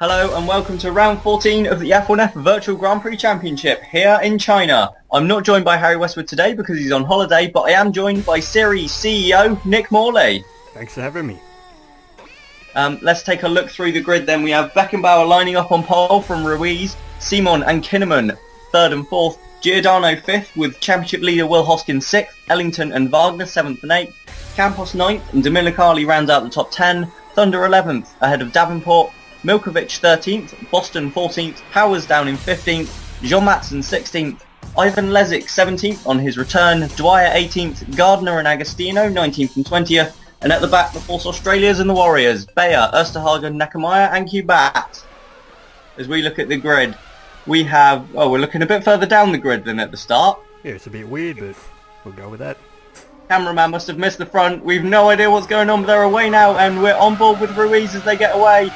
Hello and welcome to round 14 of the F1F Virtual Grand Prix Championship here in China. I'm not joined by Harry Westwood today because he's on holiday, but I am joined by Series CEO Nick Morley. Thanks for having me. Let's take a look through the grid then. We have Beckenbauer lining up on pole from Ruiz, Simon and Kinneman 3rd and 4th, Giordano 5th with championship leader Will Hoskins 6th, Ellington and Wagner 7th and 8th, Campos 9th and Dominicali rounds out the top 10, Thunder 11th ahead of Davenport, Milkovic 13th, Boston 14th, Powers down in 15th, John Matson 16th, Ivan Lezic 17th on his return, Dwyer 18th, Gardner and Agostino 19th and 20th, and at the back the Force Australias and the Warriors, Bayer, Osterhagen, Nakamaya and Cubat. As we look at the grid, we have, we're looking a bit further down the grid than at the start. Yeah, it's a bit weird, but we'll go with that. Cameraman must have missed the front. We've no idea what's going on, but they're away now, and we're on board with Ruiz as they get away.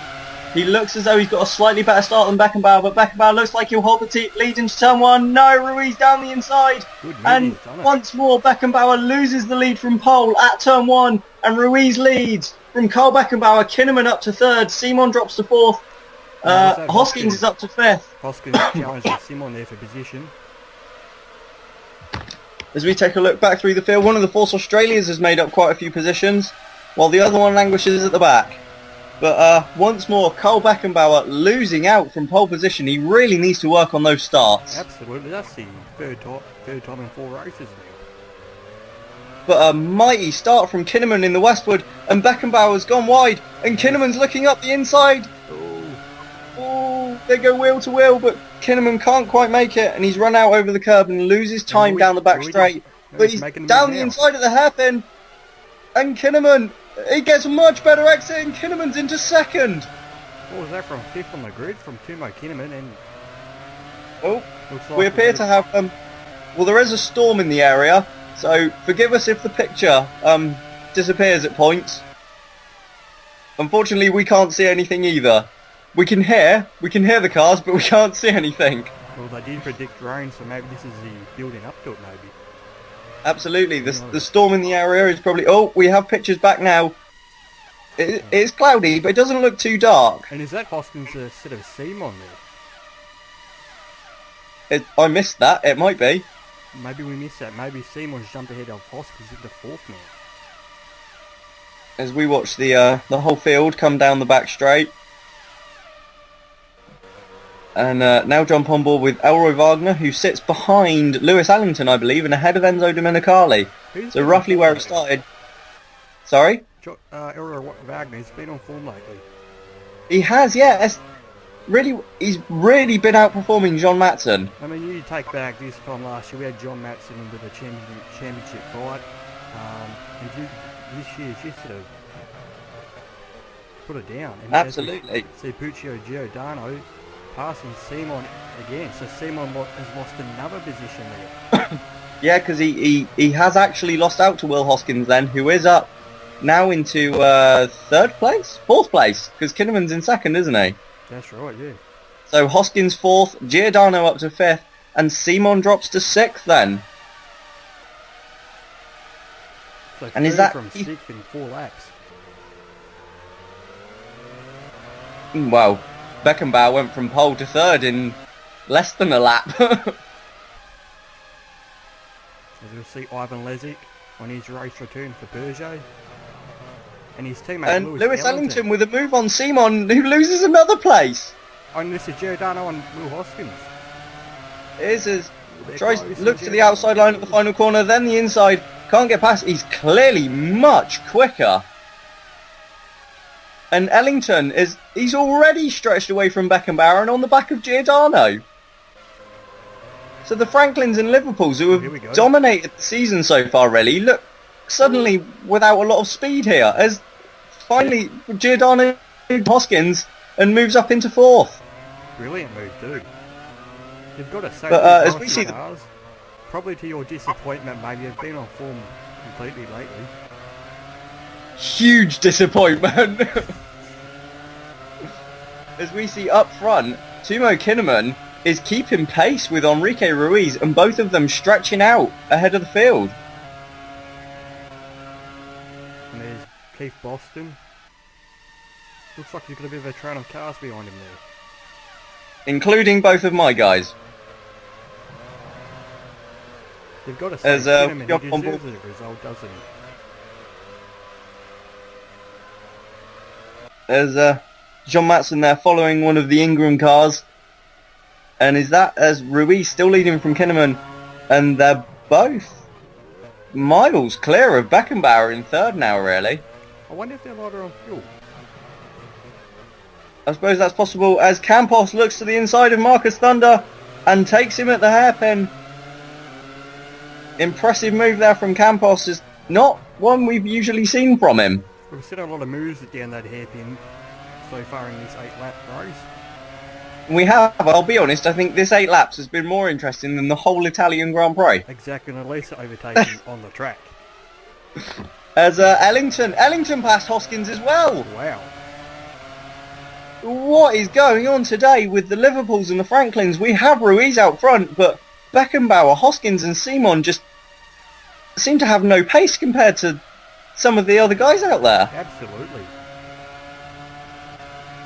He looks as though he's got a slightly better start than Beckenbauer, but Beckenbauer looks like he'll hold the lead into turn 1. No, Ruiz down the inside. And once more, Beckenbauer loses the lead from pole at turn 1, and Ruiz leads from Carl Beckenbauer. Kinneman up to 3rd, Simon drops to 4th, Hoskins is up to 5th. Hoskins challenging Simon there for position. As we take a look back through the field, one of the Force Australias has made up quite a few positions, while the other one languishes at the back. But once more, Carl Beckenbauer losing out from pole position. He really needs to work on those starts. Absolutely, that's the third time in 4 races now. But a mighty start from Kinneman in the Westwood, and Beckenbauer's gone wide, and Kinneman's looking up the inside. Oh, they go wheel to wheel, but Kinneman can't quite make it, and he's run out over the curb and loses time down the back straight. But he's down the inside of the hairpin, and Kinneman, he gets a much better exit, and Kinneman's into 2nd. What was that from 5th on the grid from Timo Kinneman? And we appear to have well, there is a storm in the area, so forgive us if the picture disappears at points. Unfortunately, we can't see anything either. We can hear the cars, but we can't see anything. Well, they did predict rain, so maybe this is the building up to it, maybe. Absolutely, the storm in the area is probably... Oh, we have pictures back now. It's cloudy, but it doesn't look too dark. And is that Hoskins instead of Simon there? I missed that, it might be. Maybe we missed that. Maybe Simon's jumped ahead of Hoskins into 4th now. As we watch the whole field come down the back straight. And now jump on board with Elroy Wagner, who sits behind Lewis Ellington, I believe, and ahead of Enzo Dominicali. So roughly where it started. Sorry? Elroy Wagner has been on form lately. He has, yeah. He's really been outperforming John Matson. I mean, you take back this time last year, we had John Matson into the championship fight. And this year, just sort of put it down. And absolutely. See Puccio Giordano passing Simon again, so Simon has lost another position there. Yeah, because he has actually lost out to Will Hoskins then, who is up now into 3rd place? 4th place, because Kinneman's in 2nd, isn't he? That's right, yeah. So Hoskins 4th, Giordano up to 5th, and Simon drops to 6th then. So and is that from 6th in 4 laps? Well, Beckenbauer went from pole to 3rd in less than a lap. As we'll see Ivan Lezic on his race return for Peugeot. And his teammate and Lewis Ellington with a move on Simon, who loses another place. And this is Giordano and Will Hoskins. Looks to the outside line at the final corner, then the inside. Can't get past. He's clearly much quicker. And Ellington he's already stretched away from Beckenbauer and on the back of Giordano. So the Franklins and Liverpools, who have dominated the season so far, really, look suddenly without a lot of speed here. As finally Giordano Hoskins and moves up into 4th. Brilliant move too. You've got to say, but as we see cars, probably to your disappointment, maybe you've been on form completely lately. Huge disappointment. As we see up front, Timo Kinneman is keeping pace with Enrique Ruiz, and both of them stretching out ahead of the field. And there's Keith Boston Looks like he's got a bit of a train of cars behind him there. Including both of my guys. You've got to say, Cinnamon, he deserves a result, doesn't he? There's John Matson there following one of the Ingram cars. And is that as Ruiz still leading from Kinnaman? And they're both miles clear of Beckenbauer in third now, really. I wonder if they're lighter on fuel. I suppose that's possible as Campos looks to the inside of Marcus Thunder and takes him at the hairpin. Impressive move there from Campos, is not one we've usually seen from him. We've seen a lot of moves down that hairpin so far in this 8-lap race. We have, I'll be honest, I think this 8 laps has been more interesting than the whole Italian Grand Prix. Exactly, and at least overtaking on the track. As Ellington passed Hoskins as well. Wow. What is going on today with the Liverpools and the Franklins? We have Ruiz out front, but Beckenbauer, Hoskins and Simon just seem to have no pace compared to some of the other guys out there. Absolutely.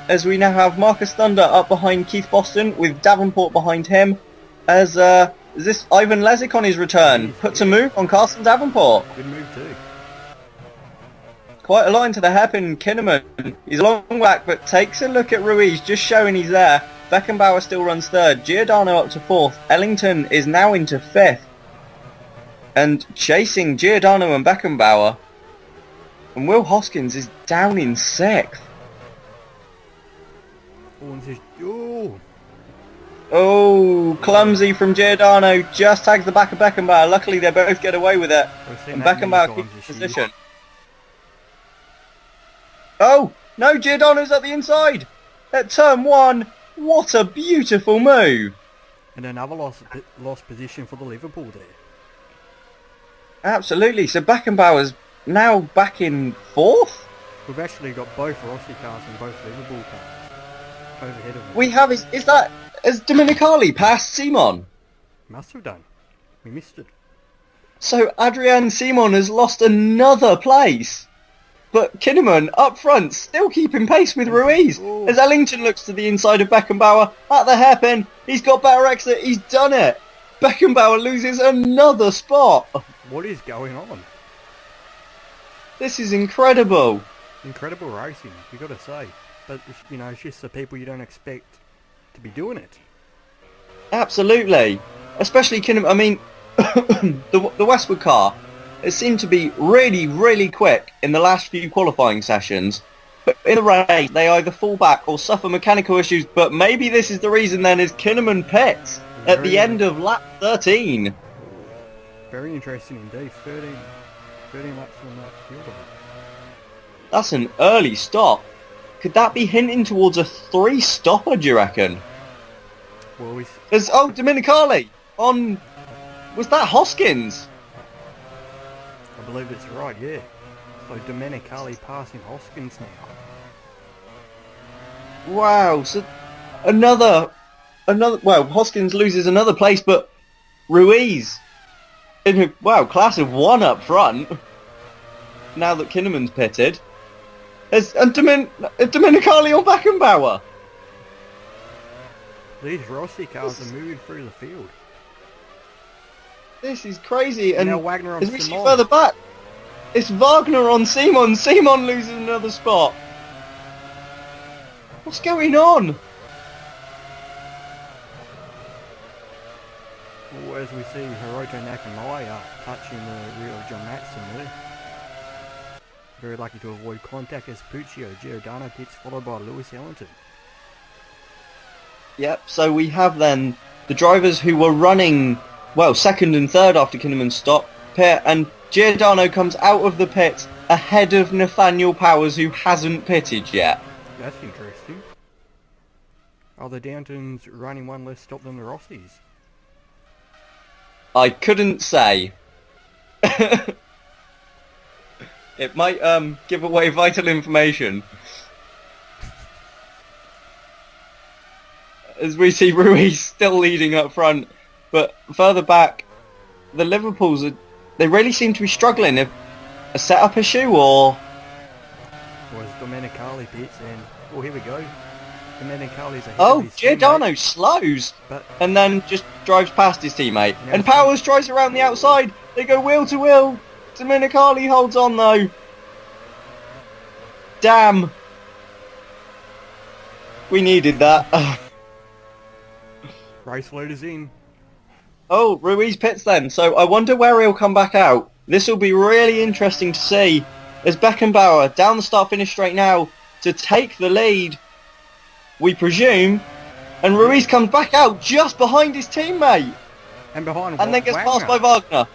As we now have Marcus Thunder up behind Keith Boston with Davenport behind him. As is this Ivan Lezic on his return? Puts a move on Carson Davenport. Good move too. Quite a line to the hairpin. Kinnaman, he's long back but takes a look at Ruiz, just showing he's there. Beckenbauer still runs third. Giordano up to fourth. Ellington is now into fifth. And chasing Giordano and Beckenbauer. And Will Hoskins is down in sixth. Oh, clumsy from Giordano. Just tags the back of Beckenbauer. Luckily they both get away with it. And Beckenbauer keeps his position. Oh, no, Giordano's at the inside. At turn one. What a beautiful move. And another lost position for the Liverpool there. Absolutely. So Beckenbauer's now back in fourth? We've actually got both Rossi cars and both Liverpool cars overhead of them. We have, has Domenicali passed Simon? Must have done. We missed it. So Adrian Simon has lost another place. But Kinnaman up front still keeping pace with Ruiz. Ooh. As Ellington looks to the inside of Beckenbauer at the hairpin. He's got better exit. He's done it. Beckenbauer loses another spot. What is going on? This is incredible. Incredible racing, you got to say. But, you know, it's just the people you don't expect to be doing it. Absolutely. Especially Kinnaman. I mean, the Westwood car, it seemed to be really, really quick in the last few qualifying sessions. But in the race, they either fall back or suffer mechanical issues. But maybe this is the reason then is Kinnaman pits at the end of lap 13. Very interesting indeed. 13 laps on that field. That's an early stop. Could that be hinting towards a 3-stopper, do you reckon? Well, There's, Domenicali on... Was that Hoskins? I believe it's right, yeah. So Domenicali passing Hoskins now. Wow, so another, well, Hoskins loses another place, but Ruiz, in a, wow, class of 1 up front, now that Kinnaman's pitted. And Domenicali on Beckenbauer. These Rossi cars are moving through the field. This is crazy. And now Wagner on as we see Simon. further back, it's Wagner on Simon. Simon loses another spot. What's going on? Well, as we see Hiroto Nakamura touching the rear of John Matson there. Very lucky to avoid contact as Puccio Giordano pits, followed by Lewis Ellington. Yep, so we have then the drivers who were running, well, second and third after Kinnaman's stop, pit, and Giordano comes out of the pit ahead of Nathaniel Powers, who hasn't pitted yet. That's interesting. Are the Downtons running one less stop than the Rossis? I couldn't say. It might give away vital information. As we see Ruiz still leading up front, but further back, the Liverpools, they really seem to be struggling. A setup issue, or... Was Domenicali pits and Oh, here we go. And then Carly's ahead Oh, of his Giordano teammate, slows but and then just drives past his teammate. Now And it's- Powers drives around the outside. They go wheel to wheel. Dominicali holds on though. Damn. We needed that. race leaders in. Oh, Ruiz pits then. So I wonder where he'll come back out. This will be really interesting to see. As Beckenbauer down the start-finish straight now to take the lead, we presume. And Ruiz comes back out just behind his teammate. And behind And then gets Wagner. passed by Wagner.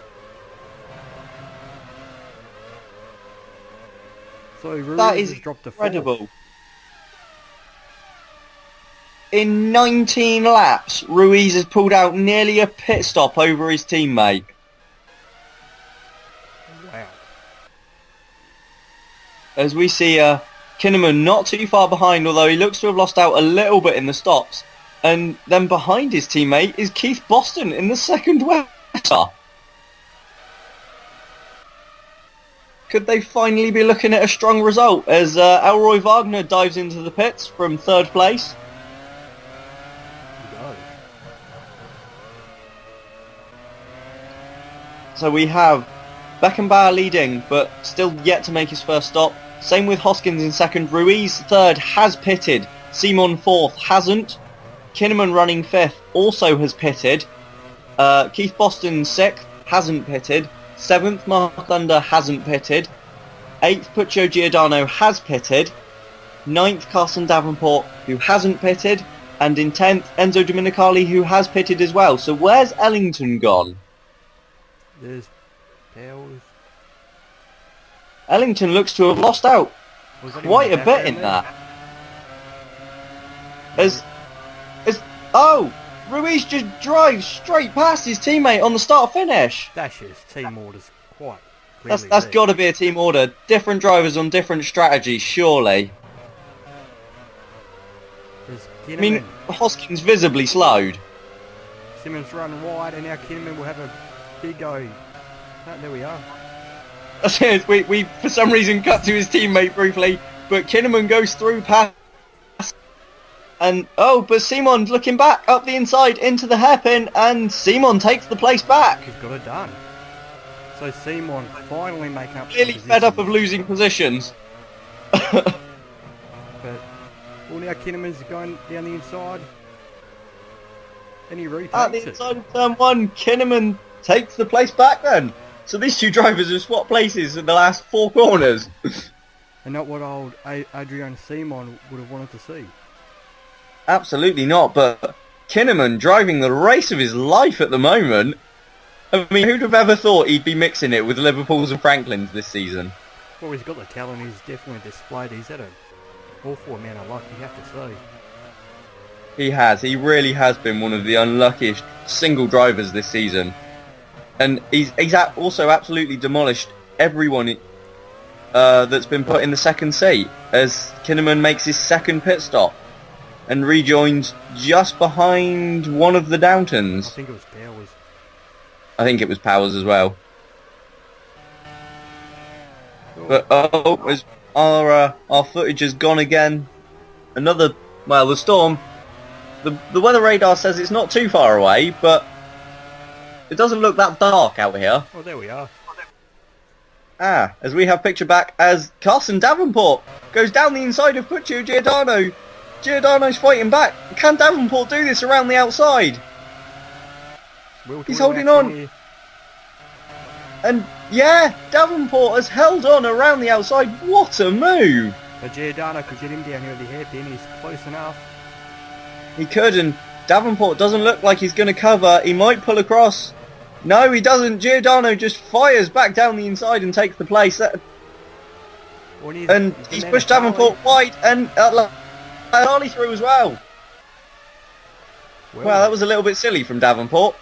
So Ruiz That is has dropped to fourth. incredible. In 19 laps, Ruiz has pulled out nearly a pit stop over his teammate. Wow. As we see Kinnaman not too far behind, although he looks to have lost out a little bit in the stops. And then behind his teammate is Keith Boston in the second wetter. Could they finally be looking at a strong result as Elroy Wagner dives into the pits from third place? He does. So we have Beckenbauer leading, but still yet to make his first stop. Same with Hoskins in second. Ruiz third has pitted. Simon fourth hasn't. Kinnaman running fifth also has pitted. Keith Boston sixth hasn't pitted. Seventh Mark Thunder hasn't pitted. Eighth Puccio Giordano has pitted. Ninth Carson Davenport who hasn't pitted. And in 10th Enzo Dominicali who has pitted as well. So where's Ellington gone? There's Powers. Ellington looks to have lost out Was that quite even a back bit in there? that. Oh, Ruiz just drives straight past his teammate on the start finish. Dashes, team orders quite clearly. That's there. got to be a team order. Different drivers on different strategies, surely. There's I mean, Kinnaman. Hoskins visibly slowed. Simmons run wide, and now Kinnaman will have a big go. Oh, there we are. we for some reason cut to his teammate briefly, but Kinnaman goes through past. And but Simon looking back up the inside into the hairpin, and Simon takes the place back. He's got it done. So Simon finally making up. Clearly some fed up of position. losing positions. But well, now Kinnaman's going down the inside, and he retakes At the it. inside of turn one, Kinnaman takes the place back then. So these two drivers have swapped places in the last 4 corners. And not what old Adrian Simon would have wanted to see. Absolutely not, but Kinnaman driving the race of his life at the moment. I mean, who'd have ever thought he'd be mixing it with Liverpool's and Franklin's this season? Well, he's got the talent. He's definitely displayed. He's had an awful amount of luck, you have to say. He has. He really has been one of the unluckiest single drivers this season. And he's also absolutely demolished everyone that's been put in the second seat as Kinnaman makes his second pit stop and rejoins just behind one of the Downtons. I think it was Powers. I think it was Powers as well. But as our footage has gone again. The storm. The weather radar says it's not too far away, but it doesn't look that dark out here. Oh, there we are. As we have picture back as Carson Davenport goes down the inside of Puccio Giordano. Giordano's fighting back. Can Davenport do this around the outside? He's holding on. Here. And yeah, Davenport has held on around the outside. What a move! But Giordano could get him down here at the hairpin. He's close enough. He could, and Davenport doesn't look like he's going to cover. He might pull across. No, he doesn't. Giordano just fires back down the inside and takes the place. And he's pushed Davenport wide, and Harley through as well. Well, that was a little bit silly from Davenport.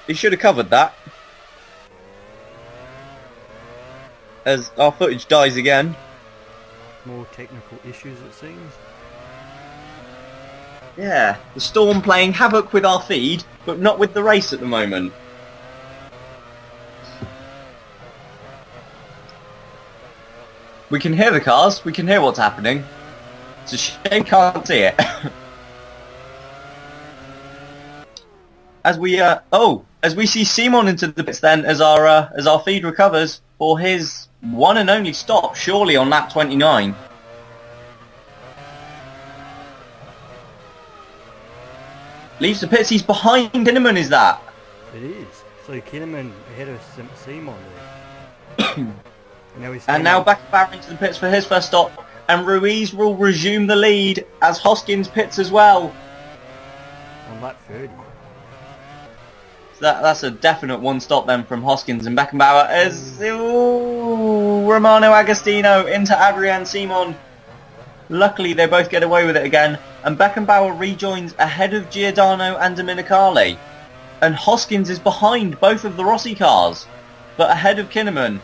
He should have covered that. As our footage dies again. More technical issues, it seems. Yeah, the storm playing havoc with our feed, but not with the race at the moment. We can hear the cars, we can hear what's happening. It's a shame can't see it. As we see Simon into the pits then, as our feed recovers for his one and only stop, surely on lap 29. Leaves the pits, he's behind Kinnaman, is that? It is. So Kinnaman ahead of Simon there. And now back into the pits for his first stop, and Ruiz will resume the lead as Hoskins pits as well. On lap 30. So that's a definite one stop then from Hoskins and Beckenbauer as Romano Agostino into Adrian Simon. Luckily they both get away with it again, and Beckenbauer rejoins ahead of Giordano and Dominicali. And Hoskins is behind both of the Rossi cars, but ahead of Kinnaman,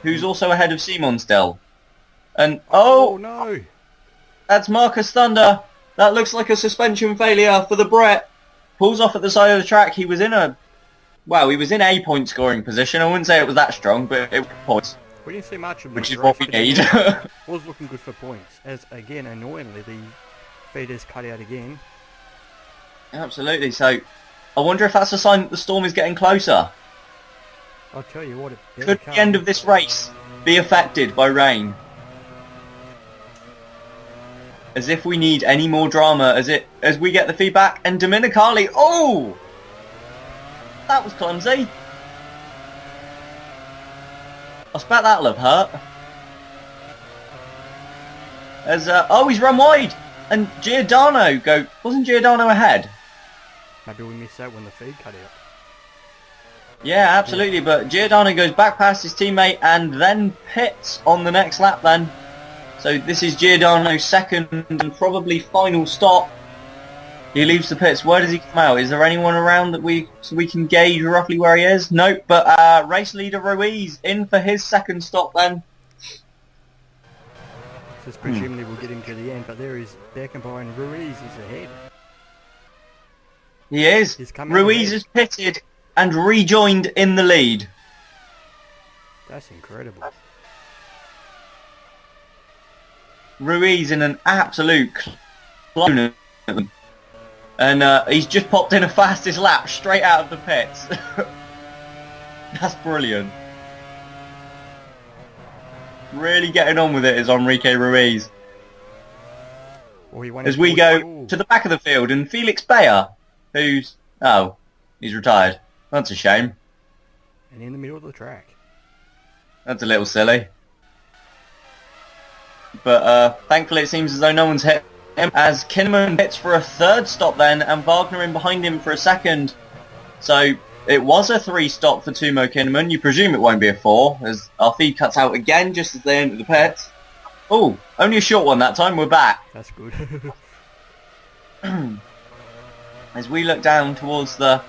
who's also ahead of Simon still. And oh no! That's Marcus Thunder. That looks like a suspension failure for the Brit. Pulls off at the side of the track. He was in a point scoring position. I wouldn't say it was that strong, but it was points. We didn't see much of it, which is what we need. Was looking good for points. As again, annoyingly, the feed is cut out again. Absolutely. So, I wonder if that's a sign that the storm is getting closer. I'll tell you what. Could the end of this race be affected by rain? As if we need any more drama as we get the feedback. And Dominicali, oh! That was clumsy. I expect that'll have hurt. As he's run wide. And Giordano wasn't Giordano ahead? Maybe we missed out when the feed cut out. Yeah, absolutely, but Giordano goes back past his teammate and then pits on the next lap then. So this is Giordano's second and probably final stop. He leaves the pits. Where does he come out? Is there anyone around that we can gauge roughly where he is? Nope, but race leader Ruiz in for his second stop then. So presumably we'll get him to the end, but there is Beckenbauer and Ruiz is ahead. He is. Ruiz is pitted and rejoined in the lead. That's incredible. Ruiz in an absolute clone, and he's just popped in a fastest lap straight out of the pits. That's brilliant. Really getting on with it is Enrique Ruiz. As we go to the back of the field, and Felix Bayer, he's retired. That's a shame. And in the middle of the track. That's a little silly. But thankfully it seems as though no one's hit him, as Kinnaman hits for a third stop then, and Wagner in behind him for a second. So it was a 3 stop for Timo Kinnaman. You presume it won't be a 4, as our feed cuts out again just as they enter the pits. Oh, only a short one that time. We're back. That's good. As we look down towards the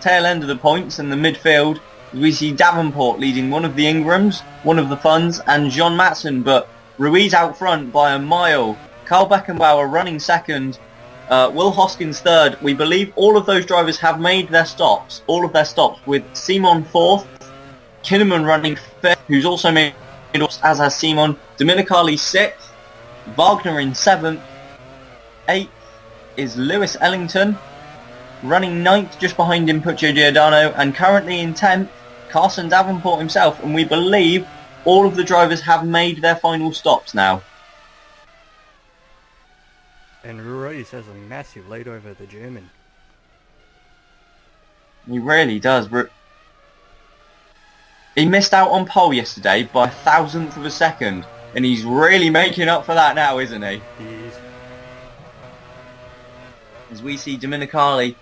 tail end of the points and the midfield, we see Davenport leading one of the Ingrams, one of the Funds, and John Matson, but Ruiz out front by a mile. Carl Beckenbauer running second. Will Hoskins third. We believe all of those drivers have made their stops. All of their stops, with Simon fourth. Kinnaman running fifth, who's also made stops, as has Simon. Dominicali sixth. Wagner in seventh. Eighth is Lewis Ellington. Running ninth, just behind him, Puccio Giordano. And currently in 10th, Carson Davenport himself. And we believe all of the drivers have made their final stops now. And Ruiz has a massive lead over the German. He really does. He missed out on pole yesterday by 1,000th of a second. And he's really making up for that now, isn't he? He is. As we see Dominicali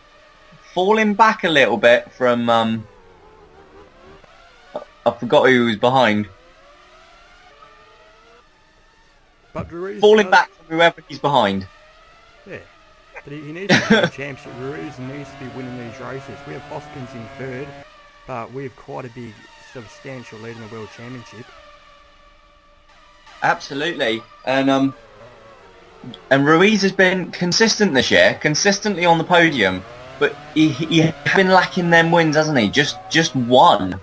falling back a little bit from... I forgot who was behind. But Ruiz falling back from whoever he's behind. Yeah, but he needs to win the championship. Ruiz needs to be winning these races. We have Hoskins in third, but we have quite a big, substantial lead in the World Championship. Absolutely, and Ruiz has been consistent this year, consistently on the podium, but he's been lacking them wins, hasn't he? Just one.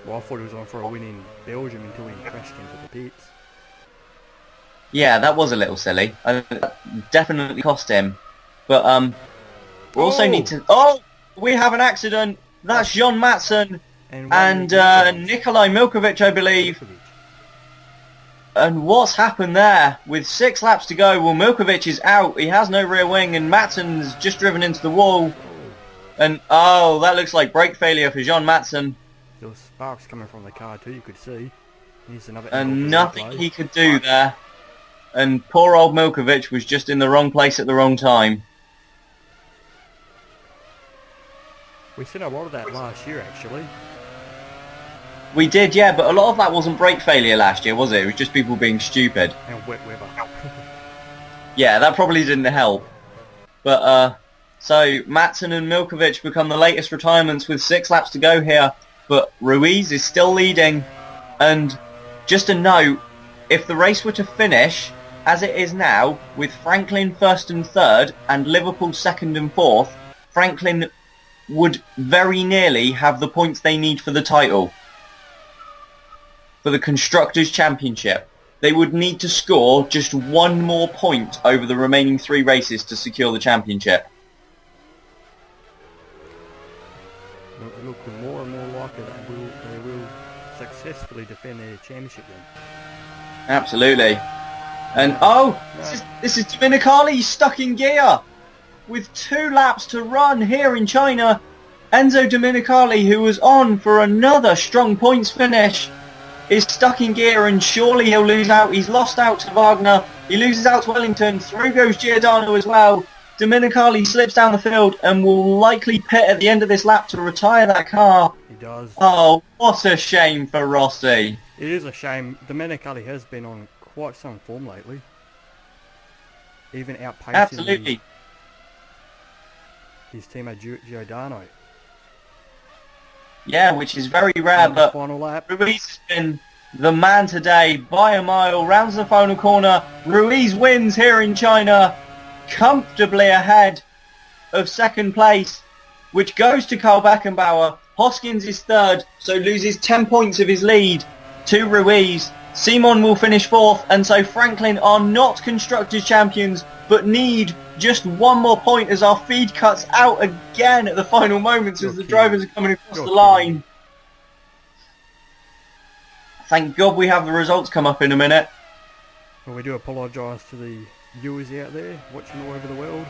Well, I thought he was on for a win in Belgium until he crashed into the pits. Yeah, that was a little silly. Definitely cost him. But we also need to... Oh! We have an accident! That's John Matson and Nikolai Milkovic, I believe. And what's happened there? With 6 laps to go, well, Milkovic is out. He has no rear wing, and Matson's just driven into the wall. And, oh, that looks like brake failure for John Matson. There was sparks coming from the car too, you could see. And nothing he could do there. And poor old Milkovic was just in the wrong place at the wrong time. We seen a lot of that last year, actually. We did, yeah, but a lot of that wasn't brake failure last year, was it? It was just people being stupid. And wet weather. Yeah, that probably didn't help. But, so Matson and Milkovic become the latest retirements with 6 laps to go here. But Ruiz is still leading. And just a note, if the race were to finish as it is now, with Franklin 1st and 3rd and Liverpool 2nd and 4th, Franklin would very nearly have the points they need for the title. For the Constructors' Championship. They would need to score just 1 more point over the remaining 3 races to secure the championship. It looks more and more likely that they will successfully defend their championship then. Absolutely. And oh, this is Dominicali stuck in gear with 2 laps to run here in China. Enzo Dominicali, who was on for another strong points finish, is stuck in gear, and surely he'll lose out. He's lost out to Wagner. He loses out to Wellington. Through goes Giordano as well. Dominicali slips down the field and will likely pit at the end of this lap to retire that car. He does. Oh, what a shame for Rossi. It is a shame. Dominicali has been on quite some form lately. Even outpacing his teammate Giordano. Yeah, which is very rare, but final lap. Ruiz has been the man today by a mile, rounds the final corner. Ruiz wins here in China, comfortably ahead of 2nd place, which goes to Karl Beckenbauer. Hoskins is 3rd, so loses 10 points of his lead to Ruiz. Simon will finish 4th, and so Franklin are not Constructors' Champions, but need just 1 more point as our feed cuts out again at the final moments as the drivers are coming across the line. Thank God we have the results come up in a minute. Well, we do apologise to the viewers out there watching all over the world.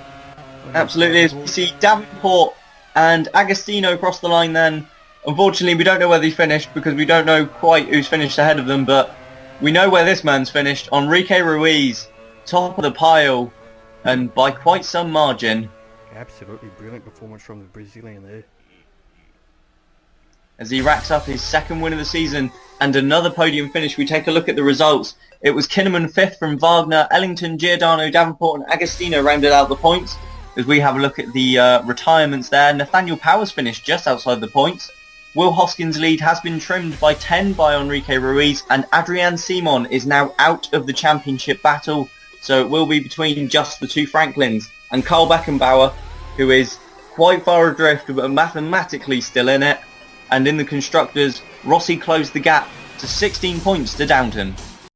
Absolutely, as we see Davenport and Agostino cross the line then. Unfortunately, we don't know where they finished because we don't know quite who's finished ahead of them, but we know where this man's finished. Enrique Ruiz, top of the pile, and by quite some margin. Absolutely brilliant performance from the Brazilian there. As he racks up his 2nd win of the season and another podium finish, we take a look at the results. It was Kinnaman 5th from Wagner, Ellington, Giordano, Davenport and Agostino rounded out the points. As we have a look at the retirements there, Nathaniel Powers finished just outside the points. Will Hoskins' lead has been trimmed by 10 by Enrique Ruiz, and Adrian Simon is now out of the championship battle. So it will be between just the 2 Franklins, and Karl Beckenbauer, who is quite far adrift but mathematically still in it. And in the Constructors, Rossi closed the gap to 16 points to Downton.